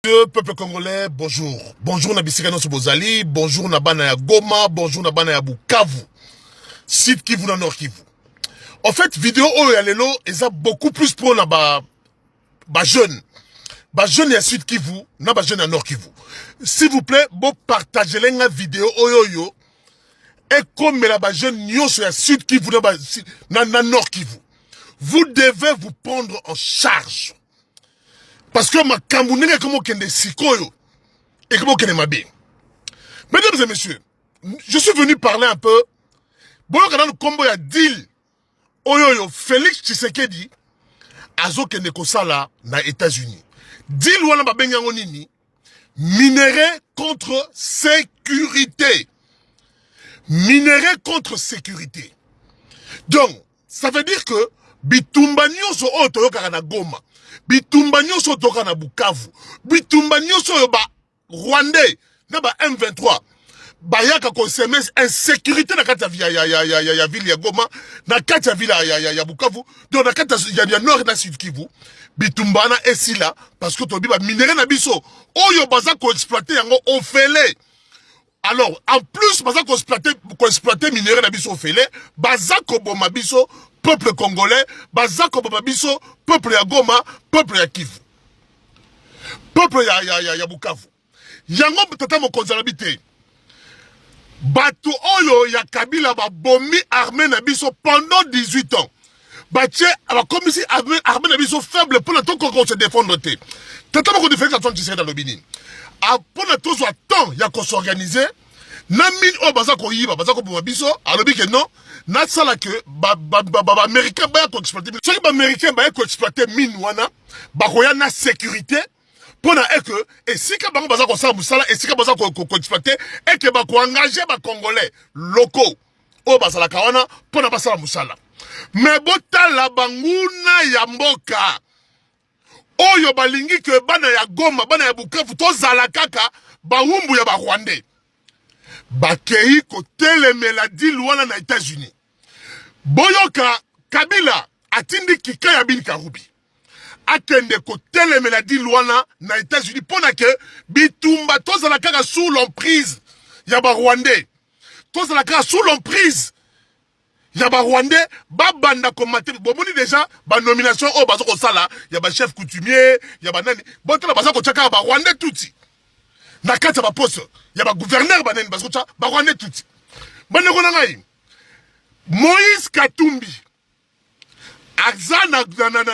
Peuple congolais, bonjour. Bonjour Nabisika Bozali, bonjour Nabana ya Goma, bonjour Nabana ya Bukavu. Site Kivu na Nord Kivu. En fait, vidéo Oyalelo, ils ont beaucoup plus pour ba jeune. Ba jeune ya Site Kivu, na ba jeune ya Nord Kivu. S'il vous plaît, bon partagez la vidéo Oyoyo. Et comme la ba jeune nyonso ya Site Kivu na Nord Kivu. Vous devez vous prendre en charge. Parce que ma Camerounais est comme kende sikoyo et comme kende mabé. Mesdames et messieurs, je suis venu parler un peu. Bon, quand le combo ya deal, oyoyo Félix Tshisekedi, azo kende kosala na États-Unis. Deal wana ba benyango nini? Minerai contre sécurité. Minerai contre sécurité. Donc, ça veut dire que bitumba nyonso oyo toyokaka na Goma. Bitumba nyonso toka na Bukavu. Bitumba nyonso yo ba Rwandais na ba M23. Bayaka ko SMS insécurité na kati ya ville ya Goma, na kati ya ville ya Bukavu, donc na kati ya Nord na Sud Kivu. Bitumba na esila parce que to bi ba minerai na biso oyo baza ko exploiter yango ofele. Alors, en plus, baza ko exploiter minerai na biso ofele, baza ko boma biso peuple congolais, bazako babiso, peuple ya Goma, peuple ya Kivu. Peuple ya Bukavu. Yango tata mo konzalabité. Bato oyo ya Kabila ba bomi armée na biso pendant 18 ans. Batie ba komisi armée na biso faible pour la temps qu'on se défendre té. Tata mo ko défendre la tonne dans le Bénin. A pour la tozo a temps ya ko s'organiser. Na mine o bazako yiba, bazako boma biso, alobi ke non. Na sala que américain ba ko exploiter ceux ba américain ba ko exploiter mine wana ba ko ya na sécurité pour na que et si ka bango baza ko sala musala et si ka baza ko exploiter et que ba ko engager ba congolais locaux o basala ka wana pour na basala musala mais botala banguna ya mboka oyo balingi que bana ya Goma bana ya Bukavu to zala kaka ba humbu ya ba Rwandais bakei ko telemela deal wana na États-Unis. Boyoka Kabila atindi kika ya bin Karubi. Akende ko telemela deal wana na États-Unis pona ke bitumba tozala kaka sous l'emprise ya ba Rwandais. Tozala kaka sous l'emprise ya ba Rwandais ba banda komate bomoni déjà ba nomination o bazo ko sala ya ba chef coutumier ya ba nani botala bazo ko chaka ba Rwandais tuti. Na kati ba poste ya ba gouverneur ba nani bazo cha ba Rwandais tuti. Bane ko na ngai Moïse Katumbi Axana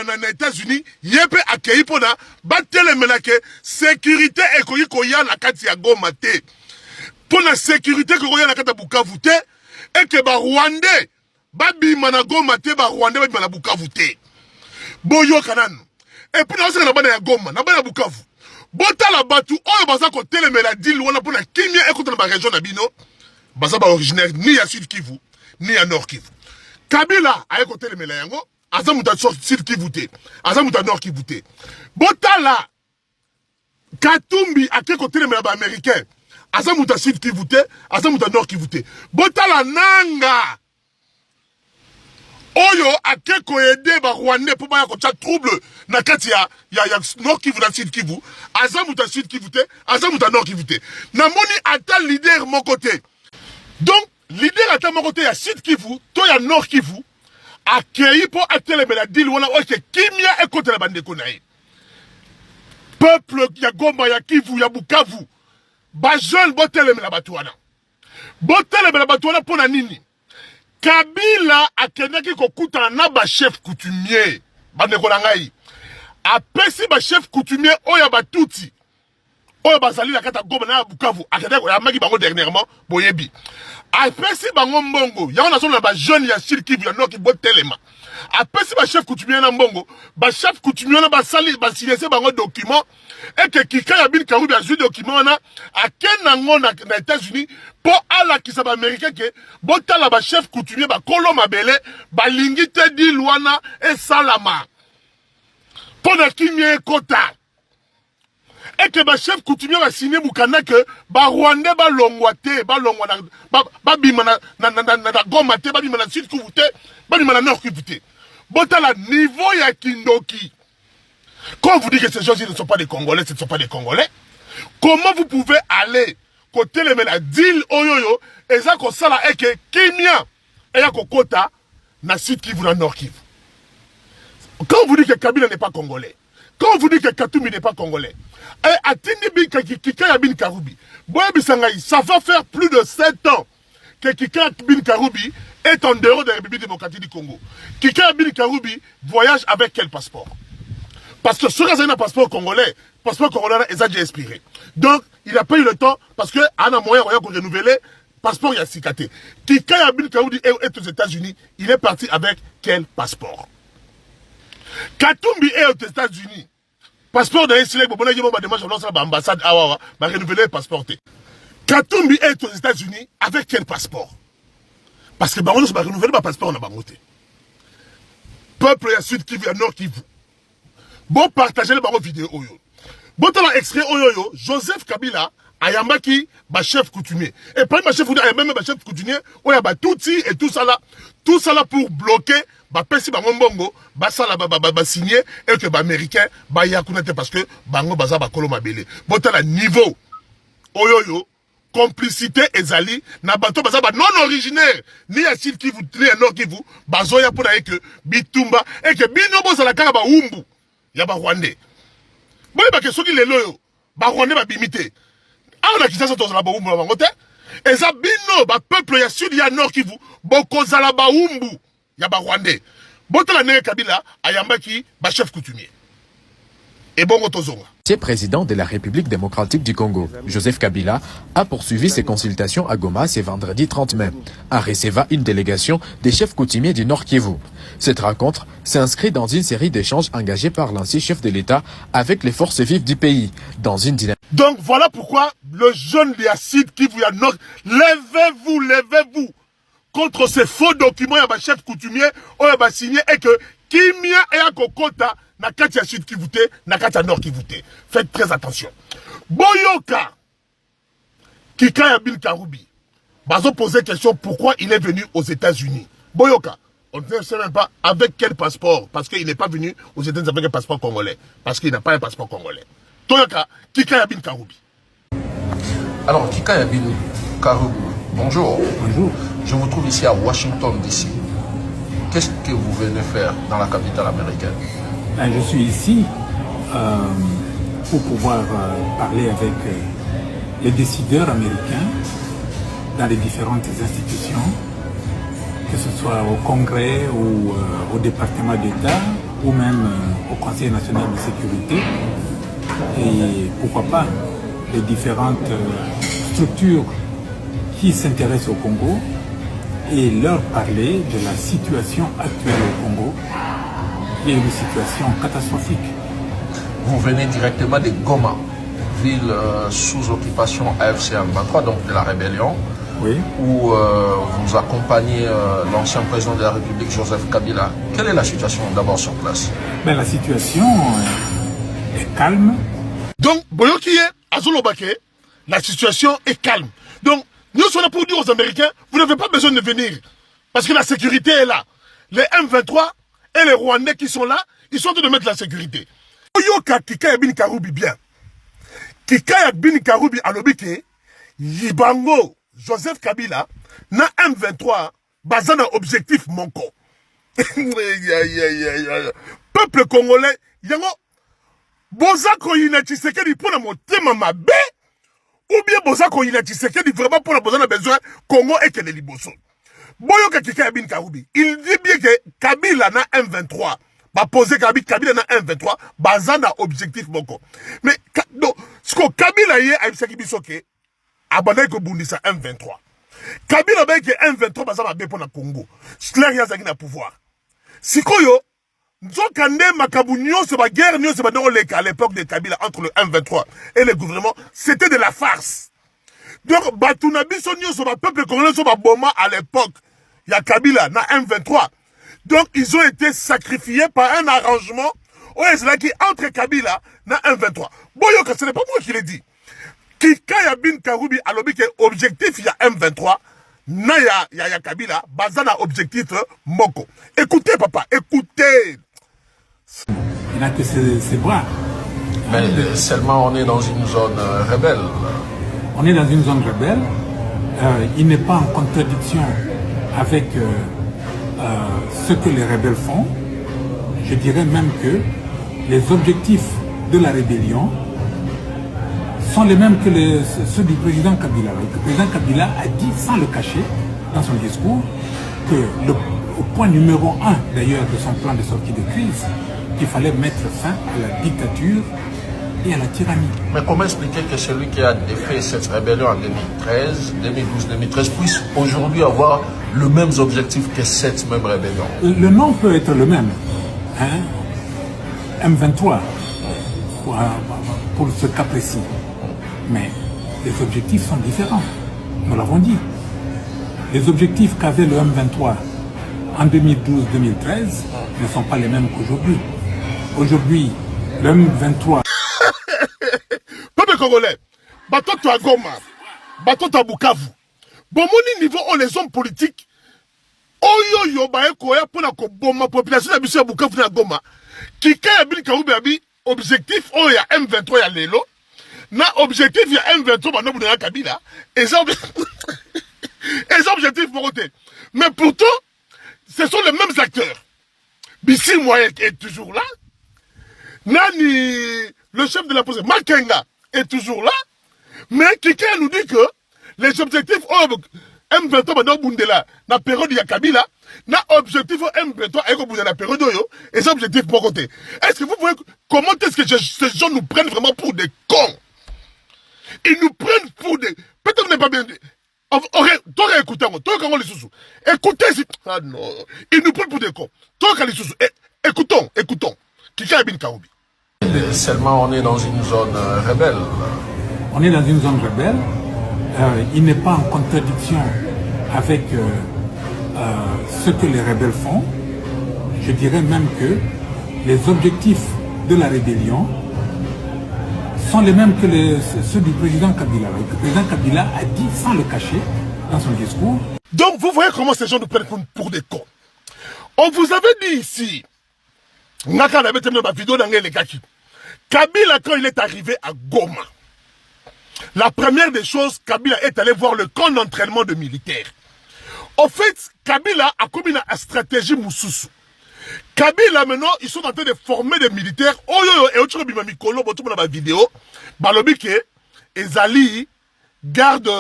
na États-Unis yepe akei pona batelemela ke sécurité ekoyi koya na kati ya Goma te pona sécurité koya na kati ya Bukavu te et que ba Rwandais babima na Goma te ba Rwandais babima na Bukavu te boyo kananu et puis na bana ya Goma na bana ya Bukavu botala batu oyo baza ko telemela deal wana pona kimia ekota na ba région na bino baza ba originaire ni ya Sud Kivu ni à Nord Kivu. Kabila a écouté le Melayango, Azamuta Sud Kivu te, Azamuta Nord Kivu te. Botala Katumbi a écouté le Melaba américain, Azamuta Sud Kivu te, Azamuta Nord Kivu te. Botala Nanga Oyo a ko aider ba Rwandais pour ba ko trouble na kati ya Nord Kivu na Sud Kivu, Azamuta Sud Kivu te, Azamuta Nord Kivu te. Na moni ata leader mon côté. Donc leader ata mon côté ya Sud Kivu, to ya Nord Kivu, akei po atelemela deal wana oke kimia ekote la bandeko na ye. Peuple ya Goma ya Kivu ya Bukavu, ba jeune botelemela batu wana. Botelemela batu wana pona nini? Kabila akendaki kokutana na ba chef coutumier, bandeko na ngai. Apesi ba chef coutumier oya batuti. Oyo bazali la kata Goma na Bukavu, akendaki ya maki bango dernièrement boyebi. Apesi bango mbongo yango na zona ba jeune ya Sud Kivu ya Nord Kivu telema apesi ba chef coutumier na mbongo ba chef coutumier na ba sali ba signer bango document et que kika ya bin Karubi a joué document na akena ngo na États-Unis pour ala ki sa ba américain ke botala ba chef coutumier ba kolo mabele ba lingi te di luana e salama pona kimie kota et que ba chef coutumier va signer mukana que ba Rwandais ba longwa te ba longwa na ba bima na Goma te ba bima na Sud Kivu te ba bima na Nord Kivu te botala niveau ya kindoki Quand on vous dit que ces gens-ci ne sont pas des Congolais, ce ne sont pas des Congolais, comment vous pouvez aller côté les mêmes deal oyoyo et ça qu'on sala et que Kimia et ya kokota na Sud Kivu na Nord Kivu. Quand on vous dit que Kabila n'est pas Congolais, quand on vous dit que Katumbi n'est pas Congolais, et Atindi Kikaya Bin Karoubi, ça va faire plus de 7 ans que Kikaya Bin Karoubi est en dehors de la République démocratique du Congo. Kikaya Bin Karoubi voyage avec quel passeport? Parce que sur un passeport congolais est déjà expiré. Donc, il n'a pas eu le temps, parce qu'il a un moyen de renouveler le passeport, il a cicaté. Kikaya Bin Karoubi est aux États-Unis, il est parti avec quel passeport? Katumbi est aux États-Unis. Passeport de l'Essilek, bon, l'ambassade, va renouveler le passeport. Katumbi est aux États-Unis avec quel passeport? Parce que Baron va renouveler le passeport en Bangoté. Peuple à Sud Kivu, à Nord Kivu. Bon, partagez les barreaux vidéo. Bon, dans l'extrait, Joseph Kabila, Ayambaki, ma chef coutumier. Et pas ma chef coutumier, même ma chef coutumier, touti et tout ça là pour bloquer, pesi bongo, ça là, signé, et que américain, yakunete parce que bango baza kolo mabele. Bon, dans le niveau, complicité ezali, na bato baza non originaire, ni à Sud Kivu, ni à Nord Kivu, bazoya pour que bitumba, et que bino boza la kaka umbu. Ya ba Rwandais. Bon, il y a des gens qui les loyaux. Ba Rwandais va bimiter. Ah, on a quitté ça dans la baoumbu la bangote. Et ça, bino, ba peuple, ya sud, ya nord qui vous. Boko zala baoumbu. Ya ba Rwandais. Bon, la nègre Kabila, ayambaki, ba chef coutumier. Et bon, otozonga. Le président de la République démocratique du Congo, Joseph Kabila, a poursuivi ses consultations à Goma ce vendredi 30 mai, en recevant une délégation des chefs coutumiers du Nord Kivu. Cette rencontre s'inscrit dans une série d'échanges engagés par l'ancien chef de l'État avec les forces vives du pays, dans une dynamique. Donc voilà pourquoi le jeune de Sud Kivu ya Nord, levez-vous contre ces faux documents ya ba chef coutumier, ou ya ba signé et que Kimia et à Kokota, na kati ya Sud Kivu te, na kati ya Nord Kivu te. Faites très attention. Boyoka, Kikaya Bin Karoubi, bazo poser question pourquoi il est venu aux États-Unis. Boyoka, on ne sait même pas avec quel passeport, parce qu'il n'est pas venu aux États-Unis avec un passeport congolais, parce qu'il n'a pas un passeport congolais. Toyoka, Kikaya Bin Karoubi. Alors, Kikaya Bin Karoubi, bonjour. Bonjour. Je vous trouve ici à Washington, D.C. Qu'est-ce que vous venez faire dans la capitale américaine? Je suis ici pour pouvoir parler avec les décideurs américains dans les différentes institutions, que ce soit au Congrès ou au département d'État ou même au Conseil national de sécurité et pourquoi pas les différentes structures qui s'intéressent au Congo et leur parler de la situation actuelle au Congo, qui est une situation catastrophique. Vous venez directement de Goma, ville sous occupation AFC M23, donc de la rébellion, oui, où vous accompagnez l'ancien président de la République, Joseph Kabila. Quelle est la situation d'abord sur place? La situation est calme. Donc, Boyokiye, Azolobake, la situation est calme. Donc, nous sommes là pour dire aux Américains, vous n'avez pas besoin de venir. Parce que la sécurité est là. Les M23 et les Rwandais qui sont là, ils sont en train de mettre la sécurité. Oyoka Kikaya Bin Karoubi bien. Kikaya Bin Karoubi alobike, Yibango, Joseph Kabila, na M23, basé dans objectif monko. Peuple congolais, yango, Bozako yina Tshisekedi pour la motema mabe, ou bien Bozako yina Tshisekedi vraiment pour la besoin Congo et que les liboso. Boyoka Kikaya Bin Karoubi, il dit bien que Kabila na M23, va poser Kabila na M23, basé dans objectif monko. Mais, donc, ce que Kabila y est, a eu bisoke, abandonné que Bundisa M23. Kabila ben que M23 basé dans pour le Congo. Slayer yazaki na pouvoir. Sikoyo, Nzokande makabu nyonso ba guerre nyonso ba à l'époque de Kabila entre le M23 et le gouvernement, c'était de la farce. Donc batuna biso nyonso ba peuple congolais so ba boma à l'époque, il y a Kabila na M23. Donc ils ont été sacrifiés par un arrangement qui entre Kabila na M23. Boyoka, ce n'est pas moi qui l'ai dit. Kikaya Bin Karoubi a l'objet objectif il y a M23. Naya ya Kabila, basana objectif Moko. Écoutez papa, écoutez. Il n'a que ses bras. Mais seulement on est dans une zone rebelle. On est dans une zone rebelle. Il n'est pas en contradiction avec ce que les rebelles font. Je dirais même que les objectifs de la rébellion sont les mêmes que ceux du président Kabila. Le président Kabila a dit, sans le cacher, dans son discours, que au point numéro 1 d'ailleurs de son plan de sortie de crise, qu'il fallait mettre fin à la dictature et à la tyrannie. Mais comment expliquer que celui qui a défait cette rébellion en 2013, 2012, 2013 puisse aujourd'hui avoir le même objectif que cette même rébellion? Le nom peut être le même, hein? M23, pour ce cas précis. Mais les objectifs sont différents, nous l'avons dit. Les objectifs qu'avait le M23 en 2012-2013 ne sont pas les mêmes qu'aujourd'hui. Aujourd'hui, le M23... Peuple congolais, bateau à Goma, bateau à Bukavu. Bon, mon niveau, on les hommes politiques, oyo yo ba ekoya pour la population de la Bukavu na Goma, qui a bien Kaoubi objectif, oh ya M23 ya lelo, na objectif ya M23 ba nobu na Kabila, et ça objectif pour côté. Mais pourtant, ce sont les mêmes acteurs. Bissi Moyen est toujours là. Nani, le chef de la police, Makenga, est toujours là. Mais quelqu'un nous dit que les objectifs M23 dans Bundela, na période de Kabila, na objectif M23 et la période et ces objectifs pour côté. Est-ce que vous voyez comment est-ce que ces gens nous prennent vraiment pour des cons? Ils nous prennent pour des... Peut-être qu'on n'est pas bien... Toi, écoutez, toi, les sous. Écoutez, ah non, ils nous prennent pour des cons. Toi, les sous. Écoutons. Kika Ibn Kaoubi. Seulement on est dans une zone rebelle. On est dans une zone rebelle. Il n'est pas en contradiction avec ce que les rebelles font. Je dirais même que les objectifs de la rébellion sont les mêmes que ceux du président Kabila. Le président Kabila a dit, sans le cacher, dans son discours. Donc vous voyez comment ces gens nous prennent pour des cons. On vous avait dit ici, Kabila, quand il est arrivé à Goma, la première des choses, Kabila est allé voir le camp d'entraînement de militaires. En fait, Kabila a commis une stratégie Moussoussou. Kabila, maintenant, ils sont en train de former des militaires. Oh yo, et autre bimamikolo, botou na ba vidéo, balobike, ezali, garde,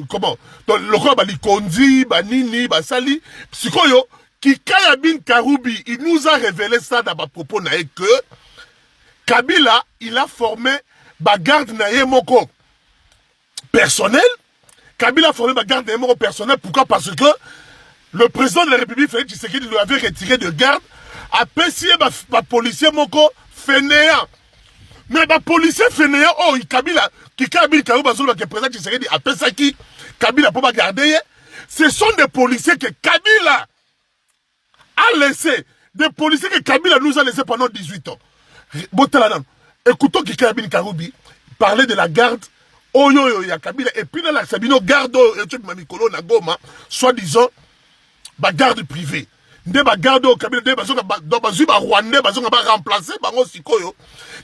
comment, le roi bali kondi, banini, basali, psychoyo, Kikaya Bin Karoubi, il nous a révélé ça dans ma propos nae que Kabila, il a formé ba garde nae moko personnel. Kabila a formé ba garde nae moko personnel. Pourquoi? Parce que le président de la République, Félix Tshisekedi, lui avait retiré de garde, a payé ba policier moko fainéant. Mais ba policier fainéant, oh, Kabila, Kikaya Bin Karoubi, le président Tshisekedi, a payé ça qui Kabila pour ba garder. Ce sont des policiers que Kabila a laissé, des policiers que Kabila nous a laissé pendant 18 ans. Écoutons Kikaya Bin Karoubi parler de la garde Oyo ya Kabila et puis dans la Sabino garde Mamikolo na Goma, soi-disant ba garde privée. Nde ba garde au Kabila de bazonga do bazu ba Rwandais bazonga ba remplacer bango sikoyo.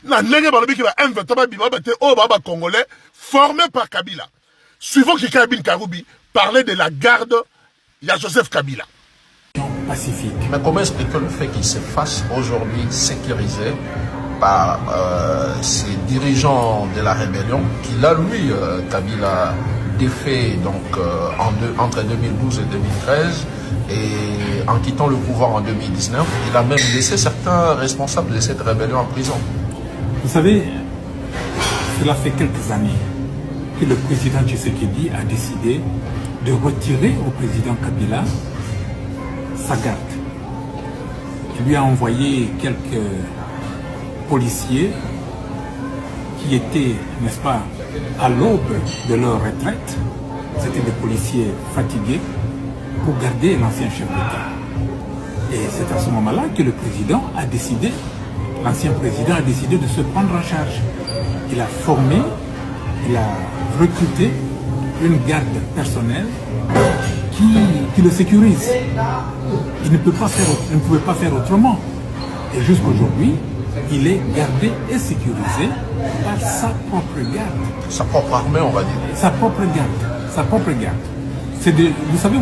Na ndenge ba lobi ki ba M23 ba bima ba te o ba congolais formé par Kabila. Suivant Kikaya Bin Karoubi parler de la garde ya Joseph Kabila. Pacifique. Mais comment expliquer le fait qu'il se fasse aujourd'hui sécurisé par ces dirigeants de la rébellion qu'il a, lui, Kabila, défait donc, entre 2012 et 2013 et en quittant le pouvoir en 2019, il a même laissé certains responsables de cette rébellion en prison. Vous savez, cela fait quelques années que le président Tshisekedi a décidé de retirer au président Kabila sa garde. Il lui a envoyé quelques policiers qui étaient, n'est-ce pas, à l'aube de leur retraite. C'était des policiers fatigués pour garder l'ancien chef d'État. Et c'est à ce moment-là que le président a décidé, l'ancien président a décidé de se prendre en charge. Il a formé, il a recruté une garde personnelle qui le sécurise. Il ne pouvait pas faire autrement. Et jusqu'aujourd'hui, il est gardé et sécurisé par sa propre garde. Sa propre armée, on va dire. Sa propre garde. Sa propre garde. Vous savez...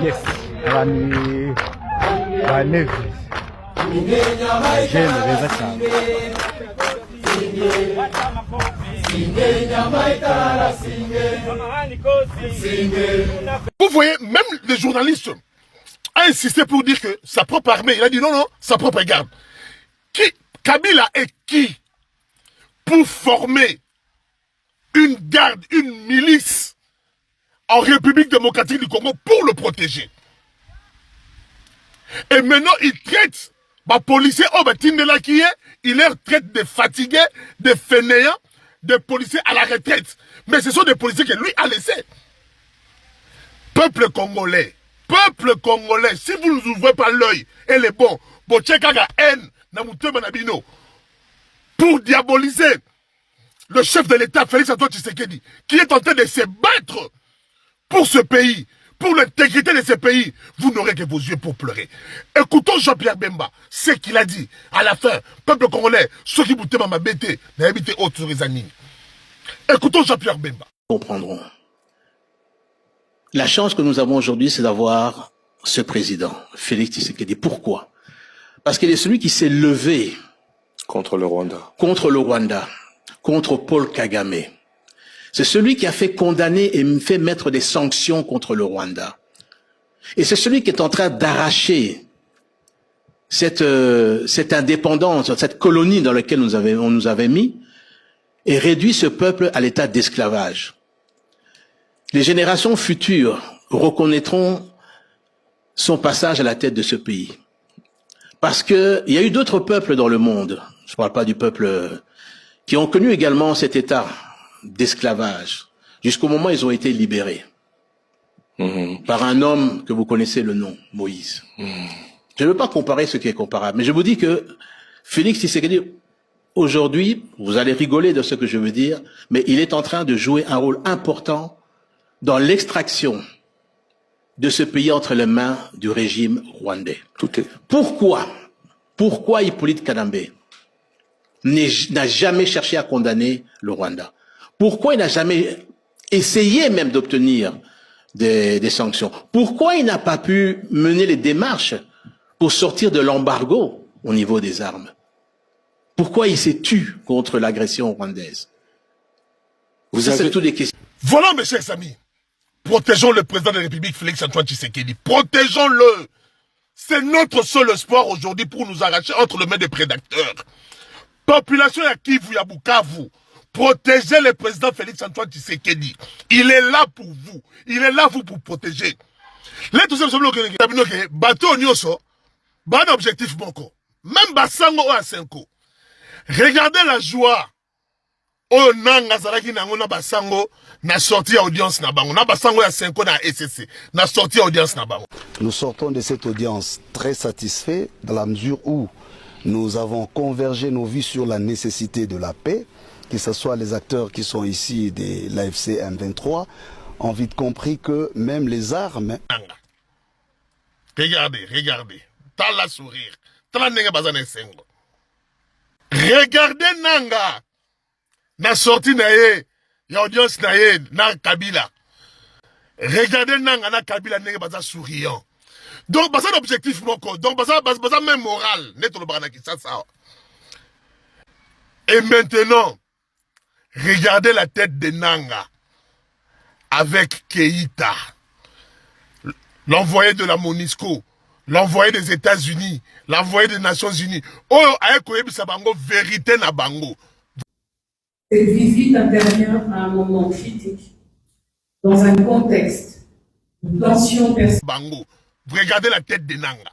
Yes, Rani Neves. J'ai le résultat. Vous voyez, même les journalistes a insisté pour dire que sa propre armée, il a dit non, non, sa propre garde. Kabila est qui pour former une garde, une milice en République démocratique du Congo pour le protéger? Et maintenant, il traite les policiers, il les traite de fatigués, de fainéants, de policiers à la retraite. Mais ce sont des policiers que lui a laissés. Peuple congolais, si vous ne ouvrez pas l'œil et les bons, pour diaboliser le chef de l'État, Félix Antoine Tshisekedi, qui est en train de se battre pour ce pays, pour l'intégrité de ce pays, vous n'aurez que vos yeux pour pleurer. Écoutons Jean-Pierre Bemba, ce qu'il a dit à la fin. Peuple congolais, ceux qui vous t'aiment ma bête, n'habitez autres sur les animes. Écoutons Jean-Pierre Bemba. Comprendront. La chance que nous avons aujourd'hui, c'est d'avoir ce président, Félix Tshisekedi. Pourquoi? Parce qu'il est celui qui s'est levé contre le Rwanda. Contre le Rwanda, contre Paul Kagame. C'est celui qui a fait condamner et fait mettre des sanctions contre le Rwanda. Et c'est celui qui est en train d'arracher cette indépendance, cette colonie dans laquelle on nous avait mis, et réduit ce peuple à l'état d'esclavage. Les générations futures reconnaîtront son passage à la tête de ce pays. Parce que il y a eu d'autres peuples dans le monde, je ne parle pas du peuple, qui ont connu également cet état d'esclavage, jusqu'au moment où ils ont été libérés par un homme que vous connaissez le nom, Moïse. Je ne veux pas comparer ce qui est comparable, mais je vous dis que Félix Tshisekedi, aujourd'hui, vous allez rigoler de ce que je veux dire, mais il est en train de jouer un rôle important dans l'extraction de ce pays entre les mains du régime rwandais. Pourquoi Hippolyte Kanambe n'a jamais cherché à condamner le Rwanda? Pourquoi il n'a jamais essayé même d'obtenir des sanctions? Pourquoi il n'a pas pu mener les démarches pour sortir de l'embargo au niveau des armes? Pourquoi il s'est tu contre l'agression rwandaise? C'est toutes des questions. Voilà, mes chers amis. Protégeons le président de la République, Félix Antoine Tshisekedi. Protégeons-le. C'est notre seul espoir aujourd'hui pour nous arracher entre les mains des prédateurs. Population ya Kivu, ya Bukavu, protégez le président Félix Antoine Tshisekedi. Il est là pour vous. Il est là pour protéger. Là, tout ça, bateau nyoso, ban objectif moko. Même basango à 5 ans. Regardez la joie. Oh nanga zaraki nango na basango na sortie audience na bango. Na basango ya 5 ans na SSC. Na sortie audience na bango. Nous sortons de cette audience très satisfaits dans la mesure où nous avons convergé nos vues sur la nécessité de la paix, que ce soit les acteurs qui sont ici de l'AFC M23, ont vite compris que même les armes... Regardez. T'as la sourire. T'as la bazane sengo. Regardez Nanga. Na sorti na ye. Ya audience na ye. Na Kabila. Regardez Nanga na Kabila nenge baza souriant. Donc, c'est un objectif, donc, c'est même moral. Et maintenant, regardez la tête de Nanga avec Keïta, l'envoyé de la MONUSCO, l'envoyé des États-Unis, l'envoyé des Nations Unies. Oh, vérité na bango. Cette visite intervient à un moment critique, dans un contexte de tension personnelle. Regardez la tête de Nanga.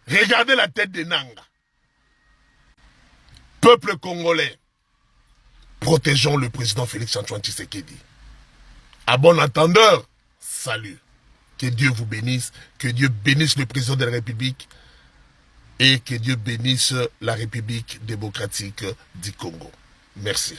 Regardez la tête de Nanga. Peuple congolais, protégeons le président Félix Antoine Tshisekedi. À bon entendeur, salut. Que Dieu vous bénisse, que Dieu bénisse le président de la République et que Dieu bénisse la République démocratique du Congo. Merci.